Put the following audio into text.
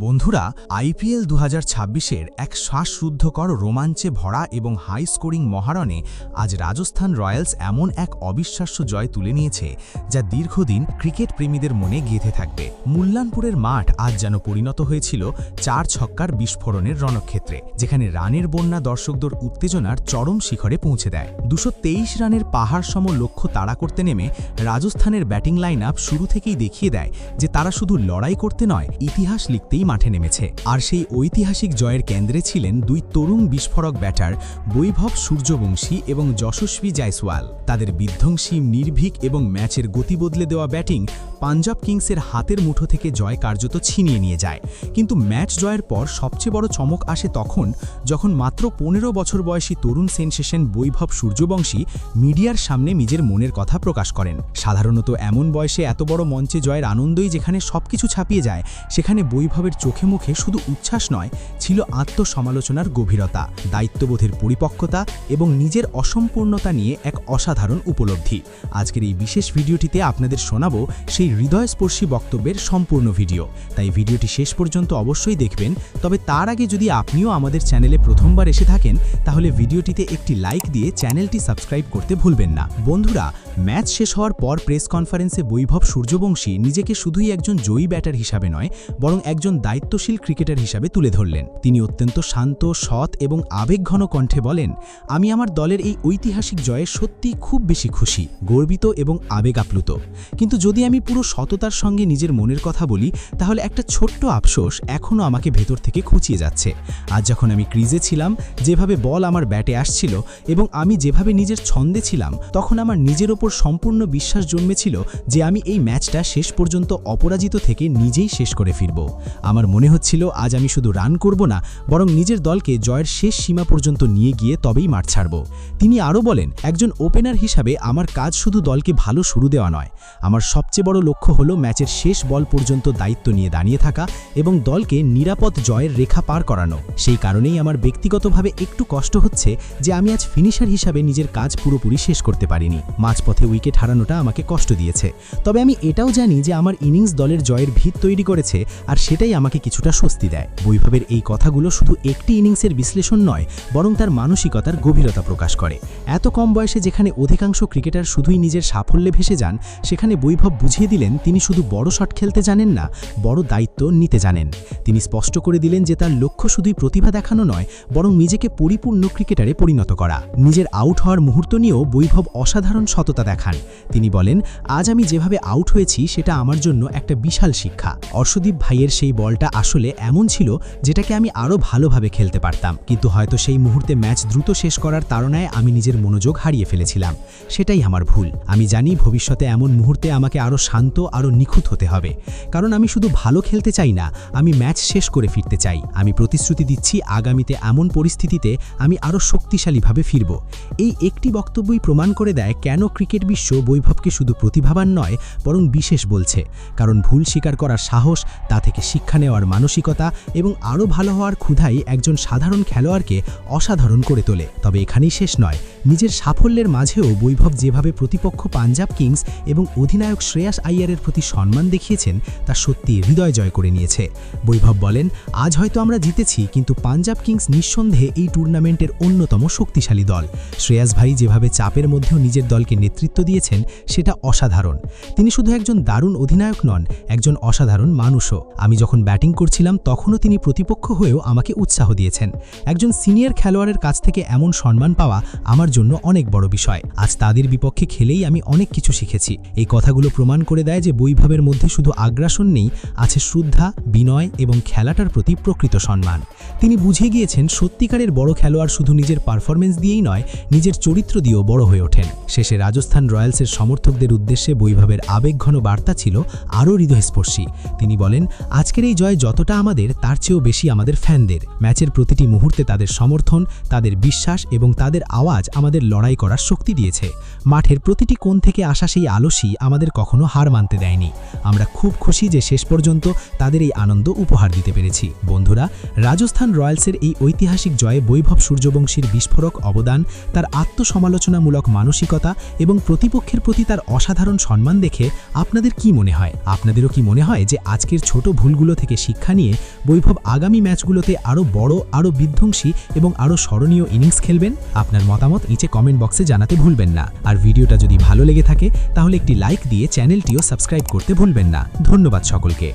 বন্ধুরা, আইপিএল 2026-এর এক শ্বাসরুদ্ধকর রোমাঞ্চে ভরা এবং হাই স্কোরিং মহারণে আজ রাজস্থান রয়্যালস এমন এক অবিশ্বাস্য জয় তুলে নিয়েছে যা দীর্ঘদিন ক্রিকেট প্রেমীদের মনে গেঁথে থাকবে। মুল্লানপুরের মাঠ আজ যেন পরিণত হয়েছিল 4 ছক্কার বিস্ফোরণের রণক্ষেত্রে, যেখানে রানের বন্যা দর্শকদের উত্তেজনার চরম শিখরে পৌঁছে দেয়। 223 রানের পাহাড়সম লক্ষ্য তাড়া করতে নেমে রাজস্থানের ব্যাটিং লাইন আপ শুরু থেকেই দেখিয়ে দেয় যে তারা শুধু লড়াই করতে নয়, ইতিহাস লিখতেই মাঠে নেমেছে। আর সেই ঐতিহাসিক জয়ের কেন্দ্রে ছিলেন দুই তরুণ বিস্ফোরক ব্যাটার বৈভব সূর্যবংশী এবং যশস্বী জয়সওয়াল। তাদের বিধ্বংসী, নির্ভীক এবং ম্যাচের গতি বদলে দেওয়া ব্যাটিং পাঞ্জাব কিংসের হাতের মুঠো থেকে জয় কার্যত ছিনিয়ে নিয়ে যায়। কিন্তু ম্যাচ জয়ের পর সবচেয়ে বড় চমক আসে তখন, যখন মাত্র 15 বছর বয়সী তরুণ সেনসেশন বৈভব সূর্যবংশী মিডিয়ার সামনে নিজের মনের কথা প্রকাশ করেন। সাধারণত এমন বয়সে এত বড় মঞ্চে জয়ের আনন্দই যেখানে সবকিছু ছাপিয়ে যায়, সেখানে বৈভবের চোখে মুখে শুধু উচ্ছ্বাস নয়, ছিল আত্মসমালোচনার গভীরতা, দায়িত্ববোধের পরিপক্কতা এবং নিজের অসম্পূর্ণতা নিয়ে এক অসাধারণ উপলব্ধি। আজকের এই বিশেষ ভিডিওটিতে আপনাদের শোনাবো সেই হৃদয়স্পর্শী বক্তব্যের সম্পূর্ণ ভিডিও, তাই ভিডিওটি শেষ পর্যন্ত অবশ্যই দেখবেন। তবে তার আগে যদি আপনিও আমাদের চ্যানেলে প্রথমবার এসে থাকেন, তাহলে ভিডিওটিতে একটি লাইক দিয়ে চ্যানেলটি সাবস্ক্রাইব করতে ভুলবেন না। বন্ধুরা, ম্যাচ শেষ হওয়ার পর প্রেস কনফারেন্সে বৈভব সূর্যবংশী নিজেকে শুধুই একজন জয়ী ব্যাটার হিসাবে নয়, বরং একজন দায়িত্বশীল ক্রিকেটার হিসাবে তুলে ধরলেন। তিনি অত্যন্ত শান্ত, সৎ এবং আবেগঘন কণ্ঠে বলেন, আমি আমার দলের এই ঐতিহাসিক জয়ে সত্যিই খুব বেশি খুশি, গর্বিত এবং আবেগ আপ্লুত। কিন্তু যদি আমি পুরো সততার সঙ্গে নিজের মনের কথা বলি, তাহলে একটা ছোট্ট আফসোস এখনও আমাকে ভেতর থেকে খুঁচিয়ে যাচ্ছে। আজ যখন আমি ক্রিজে ছিলাম, যেভাবে বল আমার ব্যাটে আসছিল এবং আমি যেভাবে নিজের ছন্দে ছিলাম, তখন আমার নিজের ওপর সম্পূর্ণ বিশ্বাস জন্মেছিল যে আমি এই ম্যাচটা শেষ পর্যন্ত অপরাজিত থেকে নিজেই শেষ করে ফিরব। আমার মনে হচ্ছিল আজ আমি শুধু রান করব না, বরং নিজের দলকে জয়ের শেষ সীমা পর্যন্ত নিয়ে গিয়ে তবেই মাঠ ছাড়ব। তিনি আরও বলেন, একজন ওপেনার হিসাবে আমার কাজ শুধু দলকে ভালো শুরু দেওয়া নয়, আমার সবচেয়ে বড় লক্ষ্য হলো ম্যাচের শেষ বল পর্যন্ত দায়িত্ব নিয়ে দাঁড়িয়ে থাকা এবং দলকে নিরাপদ জয়ের রেখা পার করানো। সেই কারণেই আমার ব্যক্তিগতভাবে একটু কষ্ট হচ্ছে যে আমি আজ ফিনিশার হিসাবে নিজের কাজ পুরোপুরি শেষ করতে পারিনি। মাঝপথে উইকেট হারানোটা আমাকে কষ্ট দিয়েছে, তবে আমি এটাও জানি যে আমার ইনিংস দলের জয়ের ভিত তৈরি করেছে, আর সেটাই আমাকে কিছুটা স্বস্তি দেয়। বৈভবের এই কথাগুলো শুধু একটি ইনিংসের বিশ্লেষণ নয়, বরং তার মানসিকতার গভীরতা প্রকাশ করে। এত কম বয়সে যেখানে অধিকাংশ ক্রিকেটার শুধুই নিজের সাফল্যে ভেসে যান, সেখানে বৈভব বুঝিয়ে দিলেন তিনি শুধু বড় শট খেলতে জানেন না, বড় দায়িত্ব নিতে জানেন। তিনি স্পষ্ট করে দিলেন যে তার লক্ষ্য শুধুই প্রতিভা দেখানো নয়, বরং নিজেকে পরিপূর্ণ ক্রিকেটারে পরিণত করা। নিজের আউট হওয়ার মুহূর্ত নিয়েও বৈভব অসাধারণ সততা দেখান। তিনি বলেন, আজ আমি যেভাবে আউট হয়েছি সেটা আমার জন্য একটা বিশাল শিক্ষা। অর্শদীপ ভাইয়ের সেই বলটা আসলে এমন ছিল যেটাকে আমি আরও ভালোভাবে খেলতে পারতাম, কিন্তু হয়তো সেই মুহূর্তে ম্যাচ দ্রুত শেষ করার তাড়নায় আমি নিজের মনোযোগ হারিয়ে ফেলেছিলাম। সেটাই আমার ভুল। আমি জানি ভবিষ্যতে এমন মুহূর্তে আমাকে আরও শান্ত, আরও নিখুঁত হতে হবে, কারণ আমি শুধু ভালো খেলতে চাই না, আমি ম্যাচ শেষ করে ফিরতে চাই। আমি প্রতিশ্রুতি দিচ্ছি, আগামীতে এমন পরিস্থিতিতে আমি আরও শক্তিশালীভাবে ফিরব। এই একটি বক্তব্যই প্রমাণ করে দেয় কেন ক্রিকেট বিশ্ব বৈভবকে শুধু প্রতিভাবান নয়, বরং বিশেষ বলছে। কারণ ভুল স্বীকার করার সাহস, তা থেকে শিক্ষা নেওয়ার মানসিকতা এবং আরও ভালো হওয়ার ক্ষুধাই একজন সাধারণ খেলোয়াড়কে অসাধারণ করে তোলে। তবে এখানেই শেষ নয়। নিজের সাফল্যের মাঝেও বৈভব যেভাবে প্রতিপক্ষ পাঞ্জাব কিংস এবং অধিনায়ক শ্রেয়াস আইয়ারের প্রতি সম্মান দেখিয়েছেন, তা সত্যি হৃদয় জয় করে নিয়েছে। বৈভব বলেন, আজ হয়তো আমরা জিতেছি, কিন্তু পাঞ্জাব কিংস নিঃসন্দেহে এই টুর্নামেন্টের অন্যতম শক্তিশালী দল। শ্রেয়াস ভাই যেভাবে চাপের মধ্যেও নিজের দলকে নেতৃত্ব দিয়েছেন, সেটা অসাধারণ। তিনি শুধু একজন দারুণ অধিনায়ক নন, একজন অসাধারণ মানুষও। আমি যখন ব্যাটিং করছিলাম, তখনও তিনি প্রতিপক্ষ হয়েও আমাকে উৎসাহ দিয়েছেন। একজন সিনিয়র খেলোয়াড়ের কাছ থেকে এমন সম্মান পাওয়া আমার জন্য অনেক বড় বিষয়। আজ তাদের বিপক্ষে খেলেই আমি অনেক কিছু শিখেছি। এই কথাগুলো প্রমাণ করে দেয় যে বৈভবের মধ্যে শুধু আগ্রাসন নেই, আছে শ্রদ্ধা, বিনয় এবং খেলাটার প্রতি প্রকৃত সম্মান। তিনি বুঝে গিয়েছেন সত্যিকারের বড় খেলোয়াড় শুধু নিজের পারফরমেন্স দিয়েই নয়, নিজের চরিত্র দিয়েও বড় হয়ে ওঠেন। শেষে রাজস্থান রয়্যালসের সমর্থকদের উদ্দেশ্যে বৈভবের আবেগঘন বার্তা ছিল আরও হৃদয়স্পর্শী। তিনি বলেন, আজকের এই জয় যতটা আমাদের, তার চেয়েও বেশি আমাদের আমাদের ফ্যানদের। ম্যাচের প্রতিটি মুহূর্তে তাদের সমর্থন, তাদের বিশ্বাস এবং তাদের আওয়াজ আমাদের লড়াই করার শক্তি দিয়েছে। মাঠের প্রতিটি কোণ থেকে আসা সেই আলসী আমাদের কখনো হার মানতে দেয়নি। আমরা খুব খুশি যে শেষ পর্যন্ত তাদের এই আনন্দ উপহার দিতে পেরেছি। বন্ধুরা, রাজস্থান রয়্যালসের এই ঐতিহাসিক জয়ে বৈভব সূর্যবংশীর বিস্ফোরক অবদান, তার আত্মসমালোচনামূলক মানসিকতা এবং প্রতিপক্ষের প্রতি তার অসাধারণ সম্মান দেখে আপনাদের কি মনে হয়? আপনাদেরও কি মনে হয় যে আজকের ছোট ভুলগুলো থেকে শিক্ষা নিয়ে বৈভব আগামী ম্যাচগুলোতে আরও বড়, আরও বিধ্বংসী এবং আরও স্মরণীয় ইনিংস খেলবেন? আপনার মতামত নিচে কমেন্ট বক্সে জানাতে ভুলবেন না। আর ভিডিওটা যদি ভালো লেগে থাকে তাহলে একটি লাইক দিয়ে চ্যানেলটিও সাবস্ক্রাইব করতে ভুলবেন না। ধন্যবাদ সকলকে।